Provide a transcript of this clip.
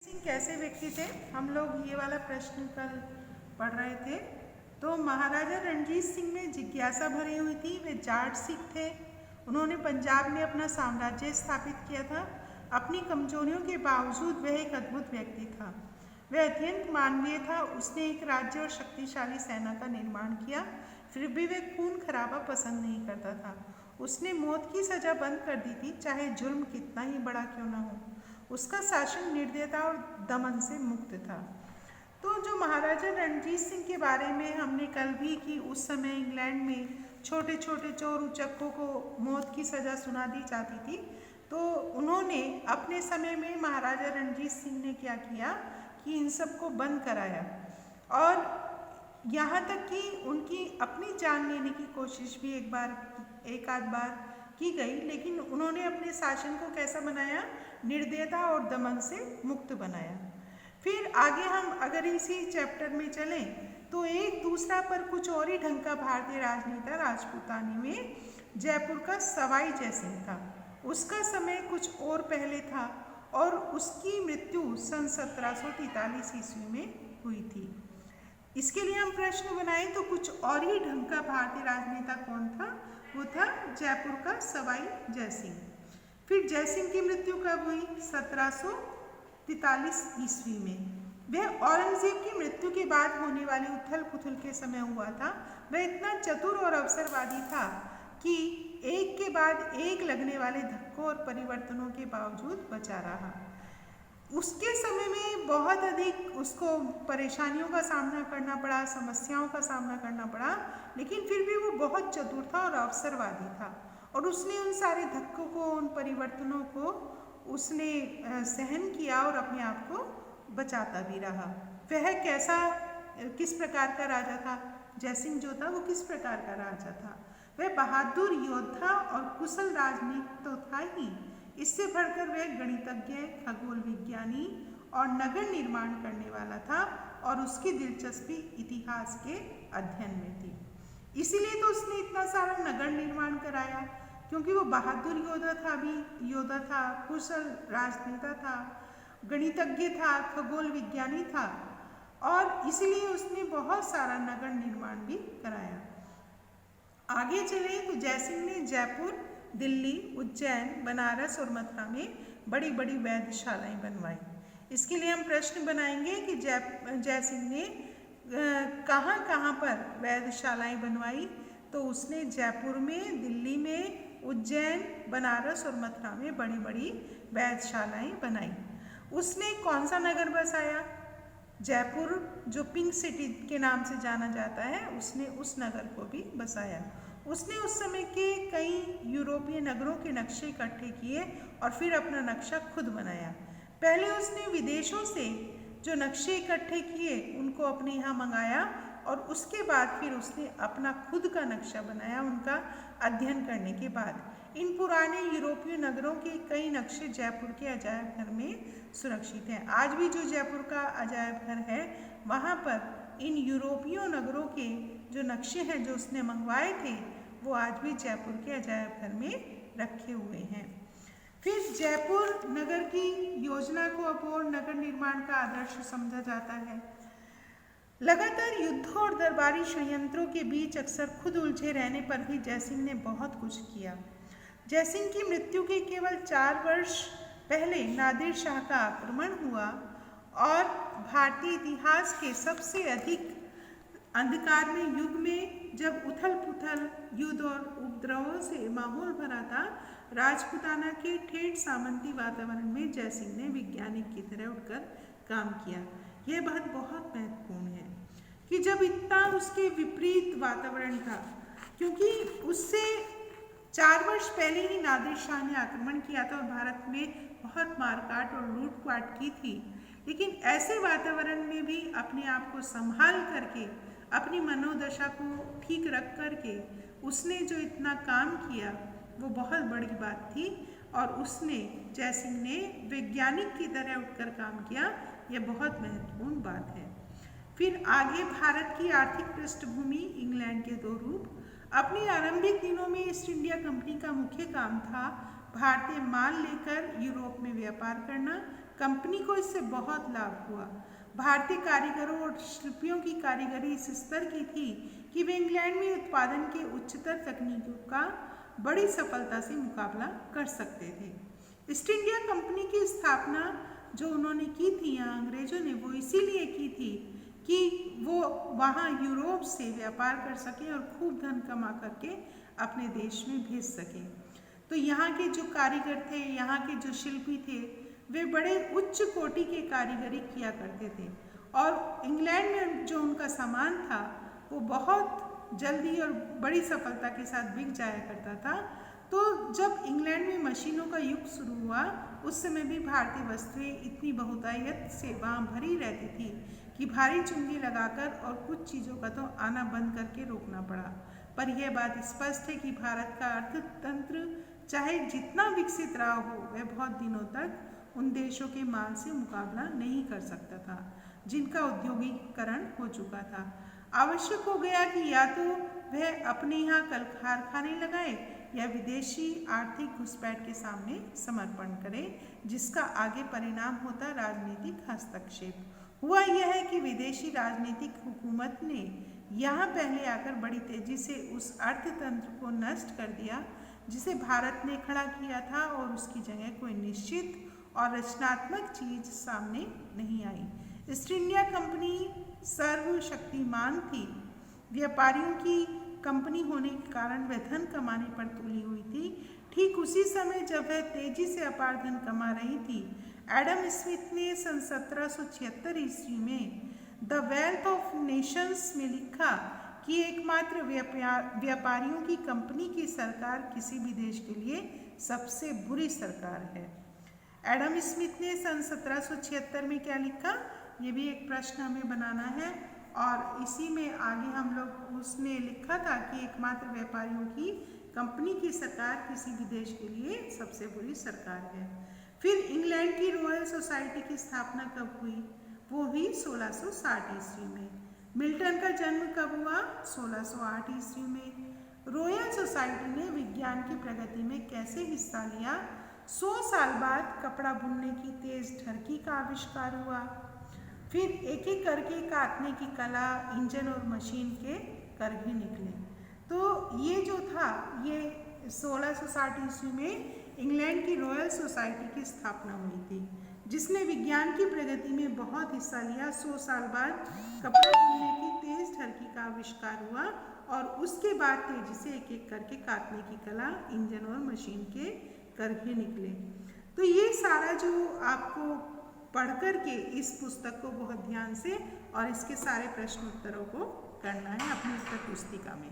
सिंह कैसे व्यक्ति थे? हम लोग ये वाला प्रश्न कल पढ़ रहे थे। तो महाराजा रणजीत सिंह में जिज्ञासा भरी हुई थी। वे जाट सिख थे। उन्होंने पंजाब में अपना साम्राज्य स्थापित किया था। अपनी कमजोरियों के बावजूद वह एक अद्भुत व्यक्ति था। वह अत्यंत मानवीय था। उसने एक राज्य और शक्तिशाली सेना का निर्माण किया। फिर भी वह खून खराबा पसंद नहीं करता था। उसने मौत की सजा बंद कर दी थी, चाहे जुर्म कितना ही बड़ा क्यों न हो। उसका शासन निर्दयता और दमन से मुक्त था। तो जो महाराजा रणजीत सिंह के बारे में हमने कल भी कि उस समय इंग्लैंड में छोटे छोटे चोर उचक्कों को मौत की सज़ा सुना दी जाती थी। तो उन्होंने अपने समय में महाराजा रणजीत सिंह ने क्या किया कि इन सब को बंद कराया और यहाँ तक कि उनकी अपनी जान लेने की कोशिश भी एक आध बार की गई, लेकिन उन्होंने अपने शासन को कैसा बनाया? निर्दयता और दमन से मुक्त बनाया। फिर आगे हम अगर इसी चैप्टर में चलें तो एक दूसरा पर कुछ और ही ढंग का भारतीय राजनेता राजपूतानी में जयपुर का सवाई जयसिंह था। उसका समय कुछ और पहले था और उसकी मृत्यु सन 1743 ईस्वी में हुई थी। इसके लिए हम प्रश्न बनाए तो कुछ और ही ढंग का भारतीय राजनेता कौन था? वो था जयपुर का सवाई जयसिंह। फिर जयसिंह की मृत्यु कब हुई? 1743 ईस्वी में। वह औरंगजेब की मृत्यु के बाद होने वाली उथल पुथल के समय हुआ था। वह इतना चतुर और अवसरवादी था कि एक के बाद एक लगने वाले धक्कों और परिवर्तनों के बावजूद बचा रहा। उसके समय में बहुत अधिक उसको परेशानियों का सामना करना पड़ा, समस्याओं का सामना करना पड़ा, लेकिन फिर भी वो बहुत चतुर था और अवसरवादी था और उसने उन सारे धक्कों को, उन परिवर्तनों को उसने सहन किया और अपने आप को बचाता भी रहा। वह किस प्रकार का राजा था? जयसिंह जो था वो किस प्रकार का राजा था? वह बहादुर योद्धा और कुशल राजनीतिक तो था ही, इससे बढ़कर वह गणितज्ञ, खगोल विज्ञानी और नगर निर्माण करने वाला था और उसकी दिलचस्पी इतिहास के अध्ययन में थी। इसीलिए तो उसने इतना सारा नगर निर्माण कराया, क्योंकि वो बहादुर योद्धा था, कुशल राजनेता था, गणितज्ञ था, खगोल विज्ञानी था और इसीलिए उसने बहुत सारा नगर निर्माण भी कराया। आगे चले तो जयसिंह ने जयपुर, दिल्ली, उज्जैन, बनारस और मथुरा में बड़ी बड़ी वैधशालाएं बनवाई। इसके लिए हम प्रश्न बनाएंगे कि जयसिंह ने कहाँ कहाँ पर वैधशालाएं बनवाई? तो उसने जयपुर में, दिल्ली में, उज्जैन, बनारस और मथुरा में बड़ी बड़ी वैधशालाएं बनाई। उसने कौन सा नगर बसाया? जयपुर, जो पिंक सिटी के नाम से जाना जाता है, उसने उस नगर को भी बसाया। उसने उस समय के कई यूरोपीय नगरों के नक्शे इकट्ठे किए और फिर अपना नक्शा खुद बनाया। पहले उसने विदेशों से जो नक्शे इकट्ठे किए उनको अपने यहाँ मंगाया और उसके बाद फिर उसने अपना खुद का नक्शा बनाया उनका अध्ययन करने के बाद। इन पुराने यूरोपीय नगरों के कई नक्शे जयपुर के अजायब घर में सुरक्षित हैं। आज भी जो जयपुर का अजायब घर है वहाँ पर इन यूरोपीय नगरों के जो नक्शे हैं जो उसने मंगवाए थे वो आज भी जयपुर के अजायब घर में रखे हुए हैं। फिर जयपुर नगर की योजना को अपूर्ण नगर निर्माण का आदर्श समझा जाता है। लगातार युद्धों और दरबारी षड्यंत्रों के बीच अक्सर खुद उलझे रहने पर भी जयसिंह ने बहुत कुछ किया। जयसिंह की मृत्यु के केवल 4 वर्ष पहले नादिर शाह का आक्रमण हुआ और भारतीय इतिहास के सबसे अधिक अंधकार में युग में, जब उथल पुथल, युद्ध और उपद्रवों से माहौल भरा था, राजपूताना के ठेठ सामंती वातावरण में जयसिंह ने वैज्ञानिक की तरह उठकर काम किया। यह बात बहुत महत्वपूर्ण है कि जब इतना उसके विपरीत वातावरण था, क्योंकि उससे 4 वर्ष पहले ही नादिर शाह ने आक्रमण किया था और भारत में बहुत मारकाट और लूटपाट की थी, लेकिन ऐसे वातावरण में भी अपने आप को संभाल करके, अपनी मनोदशा को ठीक रख करके उसने जो इतना काम किया वो बहुत बड़ी बात थी और उसने, जयसिंह ने वैज्ञानिक की तरह उठकर काम किया। यह बहुत महत्वपूर्ण बात है। फिर आगे भारत की आर्थिक पृष्ठभूमि, इंग्लैंड के 2 रूप। अपनी आरंभिक दिनों में ईस्ट इंडिया कंपनी का मुख्य काम था भारतीय माल लेकर यूरोप में व्यापार करना। कंपनी को इससे बहुत लाभ हुआ। भारतीय कारीगरों और शिल्पियों की कारीगरी इस स्तर की थी कि वे इंग्लैंड में उत्पादन के उच्चतर तकनीकों का बड़ी सफलता से मुकाबला कर सकते थे। ईस्ट इंडिया कंपनी की स्थापना जो उन्होंने की थी यहाँ अंग्रेजों ने, वो इसीलिए की थी कि वो वहाँ यूरोप से व्यापार कर सकें और खूब धन कमा करके अपने देश में भेज सकें। तो यहाँ के जो कारीगर थे, यहाँ के जो शिल्पी थे, वे बड़े उच्च कोटि के कारीगरी किया करते थे और इंग्लैंड में जो उनका सामान था वो बहुत जल्दी और बड़ी सफलता के साथ बिक जाया करता था। तो जब इंग्लैंड में मशीनों का युग शुरू हुआ, उस समय भी भारतीय वस्तुएं इतनी बहुतायत से वहाँ भरी रहती थी कि भारी चुंगी लगाकर और कुछ चीज़ों का तो आना बंद करके रोकना पड़ा। पर यह बात स्पष्ट है कि भारत का अर्थतंत्र चाहे जितना विकसित रहा हो, वह बहुत दिनों तक उन देशों के माल से मुकाबला नहीं कर सकता था जिनका औद्योगिकरण हो चुका था। आवश्यक हो गया कि या तो वह अपने यहाँ कल कारखाने लगाए या विदेशी आर्थिक घुसपैठ के सामने समर्पण करे, जिसका आगे परिणाम होता राजनीतिक हस्तक्षेप। हुआ यह है कि विदेशी राजनीतिक हुकूमत ने यहाँ पहले आकर बड़ी तेजी से उस अर्थतंत्र को नष्ट कर दिया जिसे भारत ने खड़ा किया था और उसकी जगह कोई निश्चित और रचनात्मक चीज सामने नहीं आई। ईस्ट इंडिया कंपनी सर्वशक्तिमान थी। व्यापारियों की कंपनी होने के कारण वह धन कमाने पर तुली हुई थी। ठीक उसी समय जब वह तेजी से अपार धन कमा रही थी, एडम स्मिथ ने सन 1776 ईस्वी में द वेल्थ ऑफ नेशंस में लिखा कि एकमात्र व्यापारियों की कंपनी की सरकार किसी भी देश के लिए सबसे बुरी सरकार है। एडम स्मिथ ने सन 1776 में क्या लिखा, ये भी एक प्रश्न हमें बनाना है और इसी में आगे हम लोग उसने लिखा था कि एकमात्र व्यापारियों की कंपनी की सरकार किसी भी देश के लिए सबसे बुरी सरकार है। फिर इंग्लैंड की रॉयल सोसाइटी की स्थापना कब हुई? वो हुई 1660 ईस्वी में। मिल्टन का जन्म कब हुआ? 1608 ईस्वी में। रॉयल सोसाइटी ने विज्ञान की प्रगति में कैसे हिस्सा लिया? 100 साल बाद कपड़ा बुनने की तेज ढरकी का आविष्कार हुआ। फिर एक एक करके काटने की कला, इंजन और मशीन के करघे निकले। तो ये जो था, ये 1660 ईस्वी में इंग्लैंड की रॉयल सोसाइटी की स्थापना हुई थी, जिसने विज्ञान की प्रगति में बहुत हिस्सा लिया। 100 साल बाद कपड़ा बुनने की तेज ढरकी का आविष्कार हुआ और उसके बाद तेजी से एक एक करके काटने की कला, इंजन और मशीन के करघे निकले। तो ये सारा जो आपको पढ़ कर के इस पुस्तक को बहुत ध्यान से और इसके सारे प्रश्न उत्तरों को करना है अपनी उत्तर पुस्तिका में।